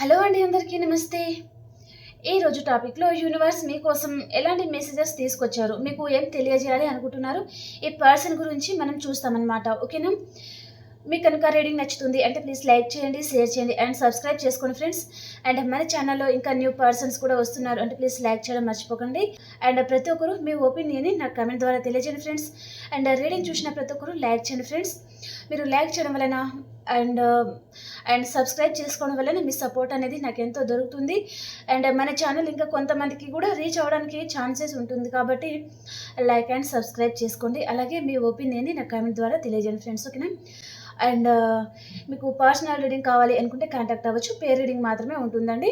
Hello అండి, అందరికీ నమస్తే. ఈ రోజు టాపిక్లో యూనివర్స్ మీకోసం ఎలాంటి మెసేజెస్ తీసుకొచ్చారు, మీకు ఏం తెలియజేయాలి అనుకుంటున్నారు, ఈ పర్సన్ గురించి మనం చూస్తామన్నమాట. ఓకేనా? మీకు కనుక రీడింగ్ నచ్చుతుంది అంటే ప్లీజ్ లైక్ చేయండి, షేర్ చేయండి అండ్ సబ్స్క్రైబ్ చేసుకోండి ఫ్రెండ్స్. అండ్ మన ఛానల్లో ఇంకా న్యూ పర్సన్స్ కూడా వస్తున్నారు అంటే ప్లీజ్ లైక్ చేయడం మర్చిపోకండి. అండ్ ప్రతి ఒక్కరు మీ ఒపీనియన్ని నాకు కామెంట్ ద్వారా తెలియజేయండి ఫ్రెండ్స్. అండ్ రీడింగ్ చూసిన ప్రతి ఒక్కరు లైక్ చేయండి ఫ్రెండ్స్. మీరు లైక్ చేయడం వలన అండ్ అండ్ సబ్స్క్రైబ్ చేసుకోవడం వలన మీ సపోర్ట్ అనేది నాకు ఎంతో దొరుకుతుంది. అండ్ మన ఛానల్ ఇంకా కొంతమందికి కూడా రీచ్ అవ్వడానికి ఛాన్సెస్ ఉంటుంది కాబట్టి లైక్ అండ్ సబ్స్క్రైబ్ చేసుకోండి. అలాగే మీ ఒపీనియన్ని నాకు కామెంట్ ద్వారా తెలియజేయండి ఫ్రెండ్స్. ఓకేనా? అండ్ మీకు పర్సనల్ రీడింగ్ కావాలి అనుకుంటే కాంటాక్ట్ అవ్వచ్చు. పే రీడింగ్ మాత్రమే ఉంటుందండి,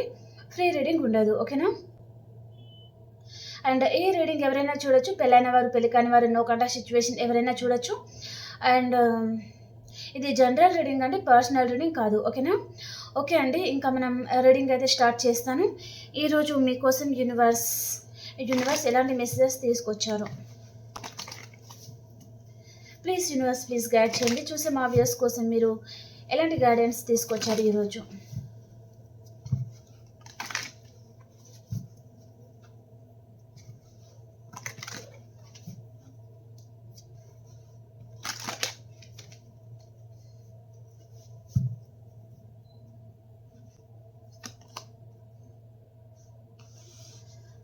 ఫ్రీ రీడింగ్ ఉండదు. ఓకేనా? అండ్ ఈ రీడింగ్ ఎవరైనా చూడొచ్చు, పెళ్ళైన వారు, పెళ్లి కాని వారు, నో కాంటాక్ట్ సిచ్యువేషన్ ఎవరైనా చూడొచ్చు. అండ్ ఇది జనరల్ రీడింగ్ అండి, పర్సనల్ రీడింగ్ కాదు. ఓకేనా? ఓకే అండి, ఇంకా మనం రీడింగ్ అయితే స్టార్ట్ చేస్తాను. ఈరోజు మీకోసం యూనివర్స్ ఎలాంటి మెసేజెస్ తీసుకొచ్చారు ప్లీజ్ యూనివర్స్ ప్లీజ్ గైడ్ చేయండి. చూసే మా వ్యూస్ కోసం మీరు ఎలాంటి గైడెన్స్ తీసుకొచ్చారు ఈరోజు?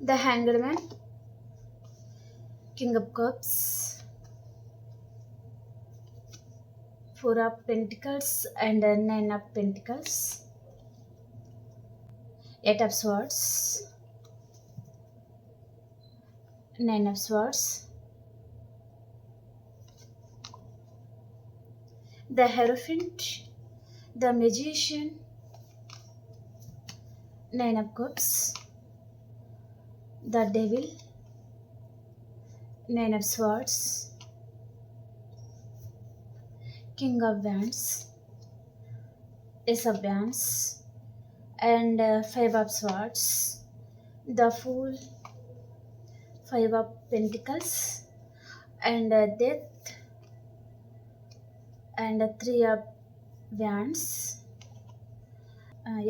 The Hanged Man, King of Cups, Four of Pentacles and Nine of Pentacles, Eight of Swords, Nine of Swords, the Hierophant, the Magician, Nine of Cups, the Devil, Nine of Swords, King of Wands, Ace of Wands, and Five of Swords, the Fool, Five of Pentacles, and Death, and Three of Wands,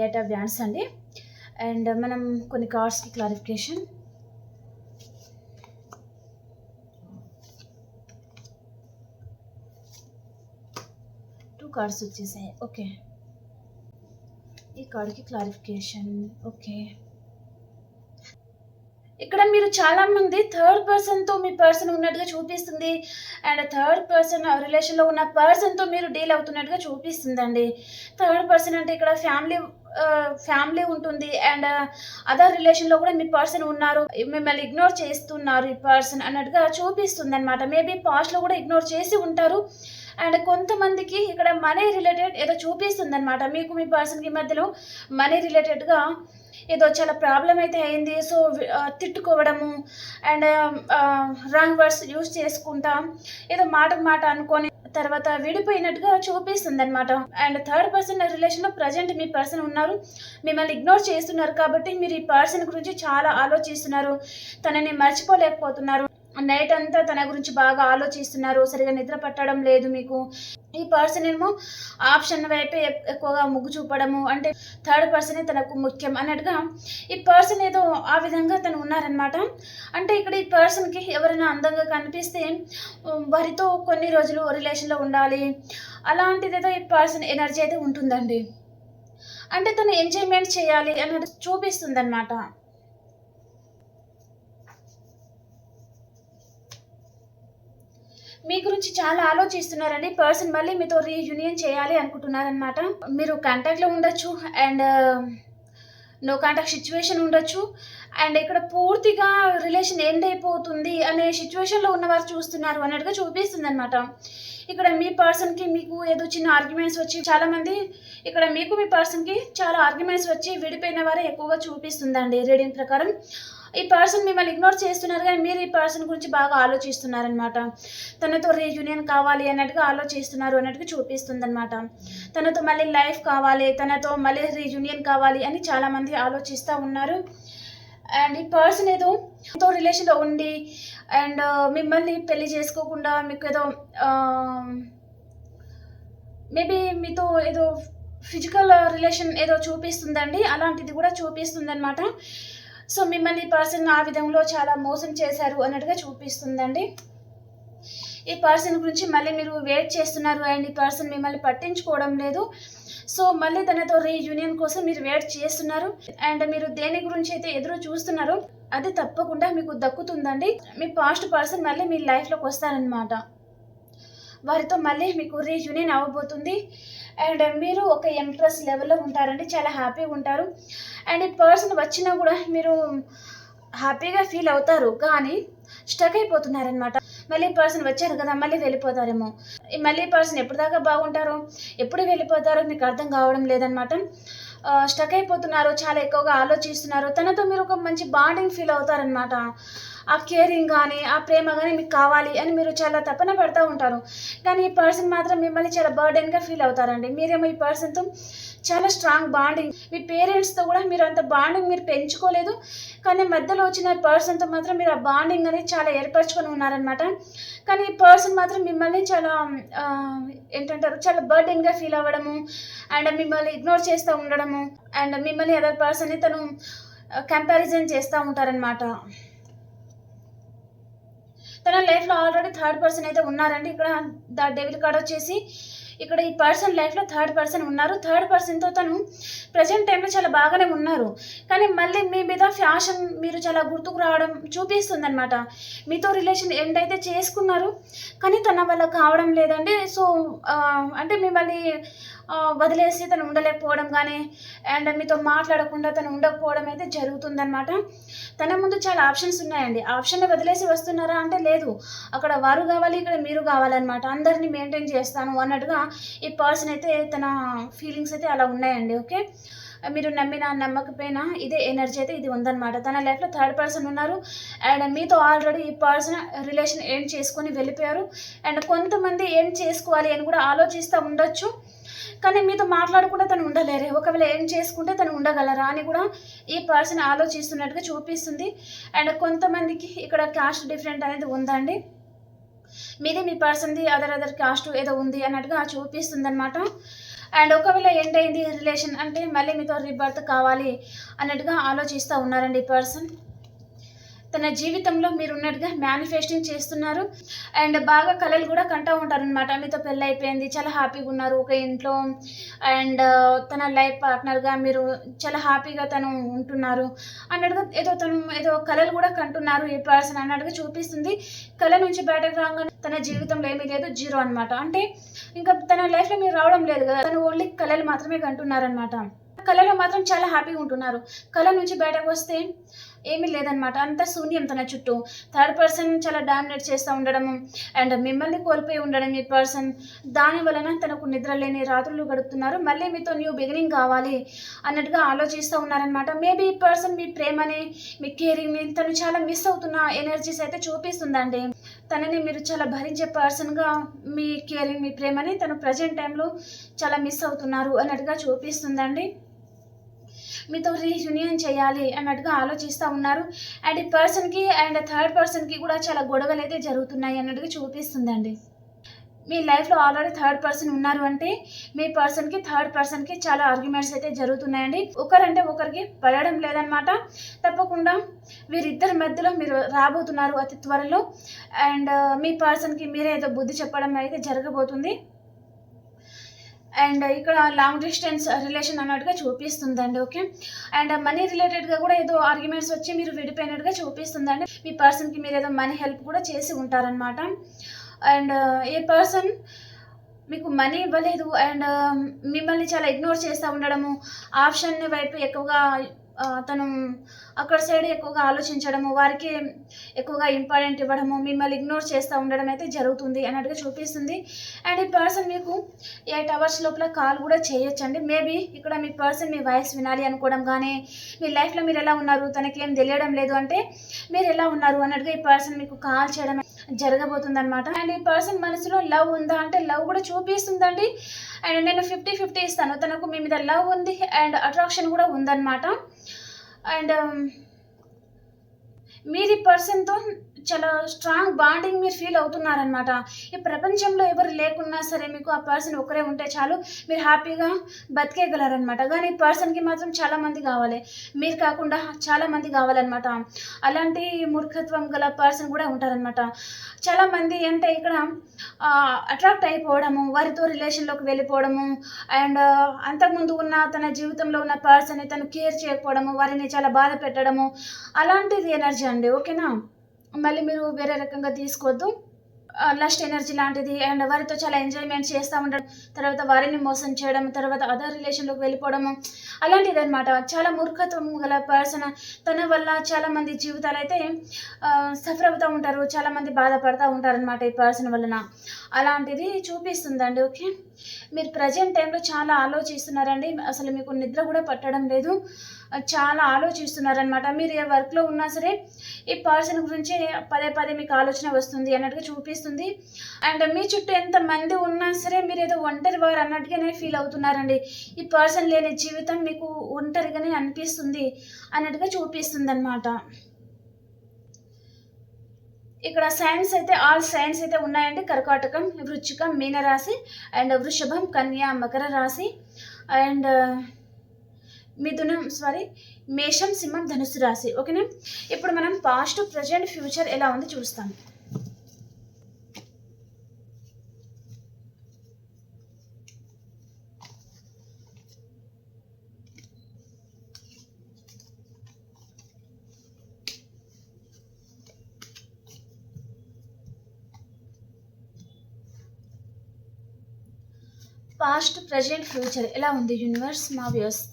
Eight of Wands అండి. And మనం కొన్ని కార్డ్స్కి clarification. Two cards వచ్చేసాయి. Okay, ఈ కార్డ్కి clarification. Okay, ఇక్కడ మీరు చాలా మంది థర్డ్ పర్సన్తో మీ పర్సన్ ఉన్నట్టుగా చూపిస్తుంది. అండ్ థర్డ్ పర్సన్ రిలేషన్లో ఉన్న పర్సన్తో మీరు డీల్ అవుతున్నట్టుగా చూపిస్తుందండి. థర్డ్ పర్సన్ అంటే ఇక్కడ ఫ్యామిలీ ఉంటుంది. అండ్ అదర్ రిలేషన్లో కూడా మీ పర్సన్ ఉన్నారు, మిమ్మల్ని ఇగ్నోర్ చేస్తున్నారు ఈ పర్సన్ అన్నట్టుగా చూపిస్తుంది అనమాట. మేబీ పాస్ట్లో కూడా ఇగ్నోర్ చేసి ఉంటారు. అండ్ కొంతమందికి ఇక్కడ మనీ రిలేటెడ్ ఏదో చూపిస్తుంది అనమాట. మీకు మీ పర్సన్కి మధ్యలో మనీ రిలేటెడ్గా ఏదో చాలా ప్రాబ్లం అయితే అయింది. సో తిట్టుకోవడము అండ్ రాంగ్ వర్డ్స్ యూజ్ చేసుకుంటా ఏదో మాట అనుకొని తర్వాత విడిపోయినట్టుగా చూపిస్తుంది అనమాట. అండ్ థర్డ్ పర్సన్ రిలేషన్లో ప్రజెంట్ మీ పర్సన్ ఉన్నారు, మిమ్మల్ని ఇగ్నోర్ చేస్తున్నారు కాబట్టి మీరు ఈ పర్సన్ గురించి చాలా ఆలోచిస్తున్నారు, తనని మర్చిపోలేకపోతున్నారు. నైట్ అంతా తన గురించి బాగా ఆలోచిస్తున్నారు, సరిగా నిద్ర పట్టడం లేదు మీకు. ఈ పర్సన్ ఏమో ఆప్షన్ వైపే ఎక్కువగా మొగ్గు చూపడము, అంటే థర్డ్ పర్సనే తనకు ముఖ్యం అన్నట్టుగా ఈ పర్సన్ ఏదో ఆ విధంగా తను ఉన్నారనమాట. అంటే ఇక్కడ ఈ పర్సన్కి ఎవరైనా అందంగా కనిపిస్తే వారితో కొన్ని రోజులు రిలేషన్లో ఉండాలి, అలాంటిదేదో ఈ పర్సన్ ఎనర్జీ అయితే ఉంటుందండి. అంటే తను ఎంజాయ్మెంట్ చేయాలి అన్నట్టు చూపిస్తుంది అనమాట. మీ గురించి చాలా ఆలోచిస్తున్నారండి పర్సన్, మళ్ళీ మీతో రీయూనియన్ చేయాలి అనుకుంటున్నారనమాట. మీరు కాంటాక్ట్లో ఉండొచ్చు అండ్ నో కాంటాక్ట్ సిచ్యువేషన్ ఉండొచ్చు. అండ్ ఇక్కడ పూర్తిగా రిలేషన్ ఎండ్ అయిపోతుంది అనే సిచ్యువేషన్లో ఉన్నవారు చూస్తున్నారు అన్నట్టుగా చూపిస్తుంది అనమాట. ఇక్కడ మీ పర్సన్కి మీకు ఏదో చిన్న ఆర్గ్యుమెంట్స్ వచ్చి, చాలామంది ఇక్కడ మీకు మీ పర్సన్కి చాలా ఆర్గ్యుమెంట్స్ వచ్చి విడిపోయిన వారే ఎక్కువగా చూపిస్తుందండి రీడింగ్ ప్రకారం. ఈ పర్సన్ మిమ్మల్ని ఇగ్నోర్ చేస్తున్నారు కానీ మీరు ఈ పర్సన్ గురించి బాగా ఆలోచిస్తున్నారనమాట. తనతో రీయూనియన్ కావాలి అన్నట్టుగా ఆలోచిస్తున్నారు అన్నట్టుగా చూపిస్తుంది అనమాట. తనతో మళ్ళీ లైఫ్ కావాలి, తనతో మళ్ళీ రీయూనియన్ కావాలి అని చాలామంది ఆలోచిస్తూ ఉన్నారు. అండ్ ఈ పర్సన్ ఏదో రిలేషన్లో ఉండి అండ్ మిమ్మల్ని పెళ్లి చేసుకోకుండా మీకు ఏదో మేబీ మీతో ఏదో ఫిజికల్ రిలేషన్ ఏదో చూపిస్తుందండి. అలాంటిది కూడా చూపిస్తుందనమాట. సో మిమ్మల్ని ఈ పర్సన్ ఆ విధంలో చాలా మోసం చేశారు అన్నట్టుగా చూపిస్తుందండి. ఈ పర్సన్ గురించి మళ్ళీ మీరు వెయిట్ చేస్తున్నారు అండ్ ఈ పర్సన్ మిమ్మల్ని పట్టించుకోవడం లేదు. సో మళ్ళీ తనతో రీయూనియన్ కోసం మీరు వెయిట్ చేస్తున్నారు అండ్ మీరు దేని గురించి అయితే ఎదురు చూస్తున్నారో అది తప్పకుండా మీకు దక్కుతుందండి. మీ పాస్ట్ పర్సన్ మళ్ళీ మీ లైఫ్లోకి వస్తారనమాట. వారితో మళ్ళీ మీకు రీయూనియన్ అవ్వబోతుంది అండ్ మీరు ఒక ఎంప్రెస్ లెవెల్లో ఉంటారండి. చాలా హ్యాపీగా ఉంటారు అండ్ ఈ పర్సన్ వచ్చినా కూడా మీరు హ్యాపీగా ఫీల్ అవుతారు, కానీ స్టక్ అయిపోతున్నారనమాట. మళ్ళీ పర్సన్ వచ్చారు కదా, మళ్ళీ వెళ్ళిపోతారేమో. ఈ మళ్ళీ పర్సన్ ఎప్పుడు దాకా బాగుంటారో, ఎప్పుడు వెళ్ళిపోతారో మీకు అర్థం కావడం లేదనమాట. స్టక్ అయిపోతున్నారు, చాలా ఎక్కువగా ఆలోచిస్తున్నారు. తనతో మీరు ఒక మంచి బాండింగ్ ఫీల్ అవుతారనమాట. ఆ కేరింగ్ కానీ ఆ ప్రేమ కానీ మీకు కావాలి అని మీరు చాలా తపన పడుతూ ఉంటారు. కానీ ఈ పర్సన్ మాత్రం మిమ్మల్ని చాలా బర్డెన్గా ఫీల్ అవుతారండి. మీరేమో ఈ పర్సన్తో చాలా స్ట్రాంగ్ బాండింగ్, మీ పేరెంట్స్తో కూడా మీరు అంత బాండింగ్ మీరు పెంచుకోలేదు, కానీ మధ్యలో వచ్చిన పర్సన్తో మాత్రం మీరు ఆ బాండింగ్ అనేది చాలా ఏర్పరచుకొని ఉన్నారనమాట. కానీ ఈ పర్సన్ మాత్రం మిమ్మల్ని చాలా ఏంటంటారు, చాలా బర్డెన్గా ఫీల్ అవ్వడము అండ్ మిమ్మల్ని ఇగ్నోర్ చేస్తూ ఉండడము అండ్ మిమ్మల్ని అదర్ పర్సన్ని తను కంపారిజన్ చేస్తూ ఉంటారనమాట. తన లైఫ్లో ఆల్రెడీ థర్డ్ పర్సన్ అయితే ఉన్నారండి. ఇక్కడ ద డెవిల్ కార్డ్ వచ్చేసి ఇక్కడ ఈ పర్సన్ లైఫ్లో థర్డ్ పర్సన్ ఉన్నారు. థర్డ్ పర్సన్తో తను ప్రజెంట్ టైంలో చాలా బాగానే ఉన్నారు, కానీ మళ్ళీ మీ మీద ఫ్యాషన్ మీరు చాలా గుర్తుకు రావడం చూపిస్తుంది అనమాట. మీతో రిలేషన్ ఎండ్ అయితే చేసుకున్నారు, కానీ తన వల్ల కావడం లేదండి. సో అంటే మిమ్మల్ని వదిలేసి తను ఉండలేకపోవడం కానీ అండ్ మీతో మాట్లాడకుండా తను ఉండకపోవడం అయితే జరుగుతుందన్నమాట. తన ముందు చాలా ఆప్షన్స్ ఉన్నాయండి. ఆప్షన్ని వదిలేసి వస్తున్నారా అంటే లేదు, అక్కడ వారు కావాలి, ఇక్కడ మీరు కావాలన్నమాట. అందరినీ మెయింటైన్ చేస్తాను అన్నట్టుగా ఈ పర్సన్ అయితే తన ఫీలింగ్స్ అయితే అలా ఉన్నాయండి. ఓకే, మీరు నమ్మినా నమ్మకపోయినా ఇదే ఎనర్జీ అయితే ఇది ఉందన్నమాట. తన లైఫ్లో థర్డ్ పర్సన్ ఉన్నారు అండ్ మీతో ఆల్రెడీ ఈ పర్సన్ రిలేషన్ ఎండ్ చేసుకొని వెళ్ళిపోయారు అండ్ కొంతమంది ఎండ్ చేసుకోవాలి అని కూడా ఆలోచిస్తూ ఉండొచ్చు, కానీ మీతో మాట్లాడకుండా తను ఉండలేరే. ఒకవేళ ఏం చేసుకుంటే తను ఉండగలరా అని కూడా ఈ పర్సన్ ఆలోచిస్తున్నట్టుగా చూపిస్తుంది. అండ్ కొంతమందికి ఇక్కడ కాస్ట్ డిఫరెంట్ అనేది ఉందండి. మీది మీ పర్సన్ది అదర్ కాస్ట్ ఏదో ఉంది అన్నట్టుగా చూపిస్తుంది అనమాట. అండ్ ఒకవేళ ఎండ్ అయింది రిలేషన్ అంటే మళ్ళీ మీతో రీబర్త్ కావాలి అన్నట్టుగా ఆలోచిస్తూ ఉన్నారండి ఈ పర్సన్. తన జీవితంలో మీరు ఉన్నట్టుగా మేనిఫెస్టింగ్ చేస్తున్నారు అండ్ బాగా కళలు కూడా కంటూ ఉంటారనమాట. మీతో పెళ్ళి అయిపోయింది, చాలా హ్యాపీగా ఉన్నారు ఒక ఇంట్లో అండ్ తన లైఫ్ పార్ట్నర్గా మీరు చాలా హ్యాపీగా తను ఉంటున్నారు అన్నట్టుగా ఏదో కళలు కూడా కంటున్నారు ఈ పర్సన్ అన్నట్టుగా చూపిస్తుంది. కళ నుంచి బయటకు రాగానే తన జీవితంలో ఏమీ లేదు, జీరో అనమాట. అంటే ఇంకా తన లైఫ్లో మీరు రావడం లేదు కదా, తను ఓన్లీ కళలు మాత్రమే కంటున్నారనమాట. కళలో మాత్రం చాలా హ్యాపీగా ఉంటున్నారు. కళ నుంచి బయటకు వస్తే ఏమీ లేదనమాట, అంత శూన్యం తన చుట్టూ. థర్డ్ పర్సన్ చాలా డామినేట్ చేస్తూ ఉండడము అండ్ మిమ్మల్ని కోల్పోయి ఉండడం ఈ పర్సన్. దాని వలన తనకు నిద్ర లేని రాత్రులు గడుపుతున్నారు. మళ్ళీ మీతో న్యూ బిగినింగ్ కావాలి అన్నట్టుగా ఆలోచిస్తూ ఉన్నారనమాట. మేబీ ఈ పర్సన్ మీ ప్రేమని, మీ కేరింగ్ని తను చాలా మిస్ అవుతున్న ఎనర్జీస్ అయితే చూపిస్తుందండి. తనని మీరు చాలా భరించే పర్సన్గా మీ కేరింగ్, మీ ప్రేమని తను ప్రజెంట్ టైంలో చాలా మిస్ అవుతున్నారు అన్నట్టుగా చూపిస్తుందండి. మీతో రీయూనియన్ చేయాలి అన్నట్టుగా ఆలోచిస్తూ ఉన్నారు అండ్ ఈ పర్సన్కి అండ్ థర్డ్ పర్సన్కి కూడా చాలా గొడవలు అయితే జరుగుతున్నాయి అన్నట్టుగా చూపిస్తుందండి. మీ లైఫ్లో ఆల్రెడీ థర్డ్ పర్సన్ ఉన్నారు అంటే మీ పర్సన్కి థర్డ్ పర్సన్కి చాలా ఆర్గ్యుమెంట్స్ అయితే జరుగుతున్నాయండి. ఒకరంటే ఒకరికి పడడం లేదనమాట. తప్పకుండా వీరిద్దరి మధ్యలో మీరు రాబోతున్నారు అతి త్వరలో అండ్ మీ పర్సన్కి మీరే ఏదో బుద్ధి చెప్పడం అయితే జరగబోతుంది. అండ్ ఇక్కడ లాంగ్ డిస్టెన్స్ రిలేషన్ అన్నట్టుగా చూపిస్తుందండి. ఓకే, అండ్ మనీ రిలేటెడ్గా కూడా ఏదో ఆర్గ్యుమెంట్స్ వచ్చి మీరు విడిపోయినట్టుగా చూపిస్తుందండి. మీ పర్సన్కి మీరు ఏదో మనీ హెల్ప్ కూడా చేసి ఉంటారనమాట. అండ్ ఏ పర్సన్ మీకు మనీ ఇవ్వలేదు అండ్ మిమ్మల్ని చాలా ఇగ్నోర్ చేస్తూ ఉండడము, ఆప్షన్ వైపు ఎక్కువగా తను అక్కడ సైడ్ ఎక్కువగా ఆలోచించడము, వారికి ఎక్కువగా ఇంపార్టెంట్ ఇవ్వడము, మిమ్మల్ని ఇగ్నోర్ చేస్తూ ఉండడం అయితే జరుగుతుంది అన్నట్టుగా చూపిస్తుంది. అండ్ ఈ పర్సన్ మీకు 8 hours లోపల కాల్ కూడా చేయొచ్చండి. మేబీ ఇక్కడ మీ పర్సన్ మీ వాయిస్ వినాలి అనుకోవడం కానీ, మీ లైఫ్లో మీరు ఎలా ఉన్నారు తనకి ఏం తెలియడం లేదు అంటే మీరు ఎలా ఉన్నారు అన్నట్టుగా ఈ పర్సన్ మీకు కాల్ చేయడం జరగబోతుంది అనమాట. అండ్ ఈ పర్సన్ మనసులో లవ్ ఉందా అంటే లవ్ కూడా చూపిస్తుందండి. అండ్ నేను 50-50 ఇస్తాను, తనకు మీ మీద లవ్ ఉంది అండ్ అట్రాక్షన్ కూడా ఉందన్నమాట. అండ్ మీరు ఈ పర్సన్తో చాలా స్ట్రాంగ్ బాండింగ్ మీరు ఫీల్ అవుతున్నారనమాట. ఈ ప్రపంచంలో ఎవరు లేకున్నా సరే మీకు ఆ పర్సన్ ఒకరే ఉంటే చాలు, మీరు హ్యాపీగా బతికేయగలరనమాట. కానీ ఈ పర్సన్‌కి మాత్రం చాలామంది కావాలి. మీరు కాకుండా చాలామంది కావాలనమాట. అలాంటి మూర్ఖత్వం గల పర్సన్ కూడా ఉంటారనమాట. చాలామంది అంటే ఇక్కడ అట్రాక్ట్ అయిపోవడము, వారితో రిలేషన్‌లోకి వెళ్ళిపోవడము అండ్ అంతకుముందు ఉన్న తన జీవితంలో ఉన్న పర్సన్‌ని తను కేర్ చేయకపోవడము, వారిని చాలా బాధ పెట్టడము, అలాంటిది ఎనర్జీ అండి. ఓకేనా? మళ్ళీ మీరు వేరే రకంగా తీసుకోవద్దు. లస్ట్ ఎనర్జీ లాంటిది అండ్ వారితో చాలా ఎంజాయ్‌మెంట్ చేస్తా ఉండడం, తర్వాత వారిని మోసం చేయడం, తర్వాత అదర్ రిలేషన్‌లోకి వెళ్ళిపోవడము, అలాంటిదనమాట. చాలా మూర్ఖత్వం గల పర్సన్. తన వల్ల చాలామంది జీవితాలైతే సఫర్ అవుతా ఉంటారు. చాలామంది బాధపడతా ఉంటారనమాట ఈ పర్సన్ వలన. అలాంటిది చూపిస్తుందండి. ఓకే. మీరు ప్రెజెంట్ టైంలో చాలా ఆలోచిస్తున్నారండి. అసలు మీకు నిద్ర కూడా పట్టడం లేదు. చాలా ఆలోచిస్తున్నారనమాట. మీరు ఏ వర్క్‌లో ఉన్నా సరే ఈ పర్సన్ గురించే పదే పదే మీకు ఆలోచన వస్తుంది అన్నట్టుగా చూపిస్తుంది. అండ్ మీ చుట్టూ ఎంతమంది ఉన్నా సరే మీరేదో ఒంటరి వారు అన్నట్టుగానే ఫీల్ అవుతున్నారండి. ఈ పర్సన్ లేని జీవితం మీకు ఒంటరిగానే అనిపిస్తుంది అన్నట్టుగా చూపిస్తుందనమాట. ఇక్కడ సైన్స్ అయితే ఆల్ సైన్స్ అయితే ఉన్నాయండి. కర్కాటకం, వృశ్చికం, మీనరాశి అండ్ వృషభం, కన్య, మకర రాశి అండ్ మేషం, సింహం, ధనుస్సు రాశి. ఓకేనా? ఇప్పుడు మనం పాస్ట్, ప్రెజెంట్, ఫ్యూచర్ ఎలా ఉంది చూస్తాం. పాస్ట్, ప్రెజెంట్, ఫ్యూచర్ ఎలా ఉంది యూనివర్స్ మా వ్యవస్థ.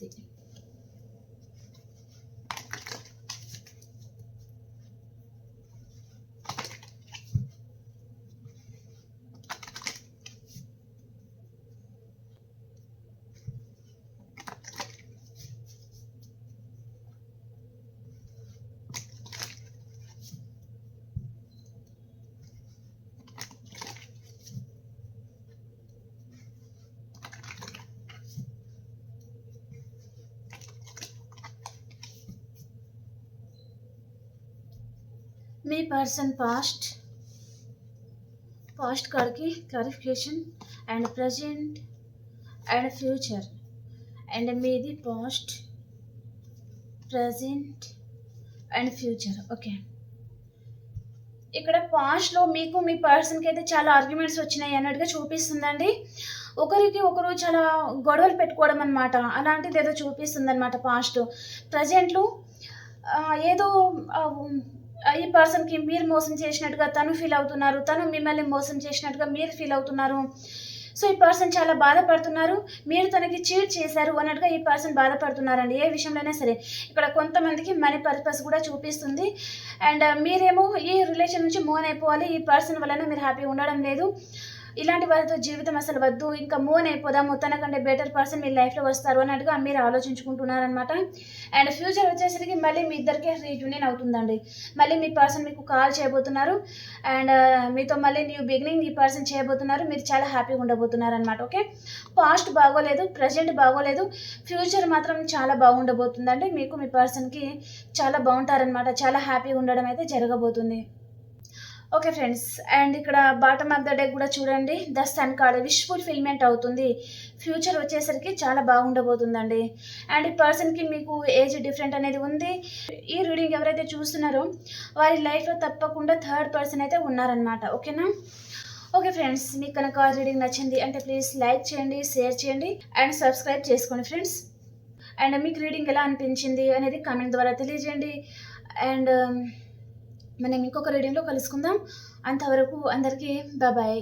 మీ పర్సన్ పాస్ట్ కార్డ్కి clarification and present and future and మీది past, present and future. Okay. ఇక్కడ పాస్ట్‌లో మీకు మీ పర్సన్‌కి అయితే చాలా ఆర్గ్యుమెంట్స్ వచ్చినాయి అన్నట్టుగా చూపిస్తుందండి. ఒకరికి ఒకరు చాలా గొడవలు పెట్టుకోవడం అనమాట. అలాంటిది ఏదో చూపిస్తుందనమాట పాస్ట్. ప్రజెంట్‌లో ఏదో ఈ పర్సన్‌కి మీరు మోసం చేసినట్టుగా తను ఫీల్ అవుతున్నారు. తను మిమ్మల్ని మోసం చేసినట్టుగా మీరు ఫీల్ అవుతున్నారు. సో, ఈ పర్సన్ చాలా బాధపడుతున్నారు. మీరు తనకి చీట్ చేశారు అన్నట్టుగా ఈ పర్సన్ బాధపడుతున్నారండి. ఏ విషయంలోనైనా సరే. ఇక్కడ కొంతమందికి మనీ పర్పస్ కూడా చూపిస్తుంది. అండ్ మీరేమో ఈ రిలేషన్ నుంచి మూవ్ ఆన్ అయిపోవాలి. ఈ పర్సన్ వలన మీరు హ్యాపీగా ఉండడం లేదు. ఇలాంటి వారితో జీవితం అసలు వద్దు. ఇంకా మూవ్ ఆన్ అయిపోదాము. తనకంటే బెటర్ పర్సన్ మీ లైఫ్‌లో వస్తారు అన్నట్టుగా మీరు ఆలోచించుకుంటున్నారనమాట. అండ్ ఫ్యూచర్ వచ్చేసరికి మళ్ళీ మీ ఇద్దరికీ రీయూనియన్ అవుతుందండి. మళ్ళీ మీ పర్సన్ మీకు కాల్ చేయబోతున్నారు. అండ్ మీతో మళ్ళీ న్యూ బిగినింగ్ ఈ పర్సన్ చేయబోతున్నారు. మీరు చాలా హ్యాపీగా ఉండబోతున్నారనమాట. ఓకే. పాస్ట్ బాగోలేదు, ప్రెజెంట్ బాగోలేదు. ఫ్యూచర్ మాత్రం చాలా బాగుండబోతుందండి. మీకు మీ పర్సన్‌కి చాలా బాగుంటారనమాట. చాలా హ్యాపీగా ఉండడం అయితే జరగబోతుంది. Okay friends. అండ్ ఇక్కడ బాటమ్ ఆఫ్ ద డెక్ కూడా చూడండి. The sun card wish fulfillment అవుతుంది. ఫ్యూచర్ వచ్చేసరికి చాలా బాగుండబోతుందండి. అండ్ ఈ పర్సన్‌కి మీకు ఏజ్ డిఫరెంట్ అనేది ఉంది. ఈ రీడింగ్ ఎవరైతే చూస్తున్నారో వారి లైఫ్‌లో తప్పకుండా థర్డ్ పర్సన్ అయితే ఉన్నారనమాట. ఓకేనా? Okay friends. మీకు కనుక రీడింగ్ నచ్చింది అంటే ప్లీజ్ లైక్ చేయండి, షేర్ చేయండి అండ్ సబ్స్క్రైబ్ చేసుకోండి ఫ్రెండ్స్. అండ్ మీకు రీడింగ్ ఎలా అనిపించింది అనేది కామెంట్ ద్వారా తెలియజేయండి. అండ్ మనం ఇంకొక రీడింగ్లో కలుసుకుందాం. అంతవరకు అందరికీ బాయ్.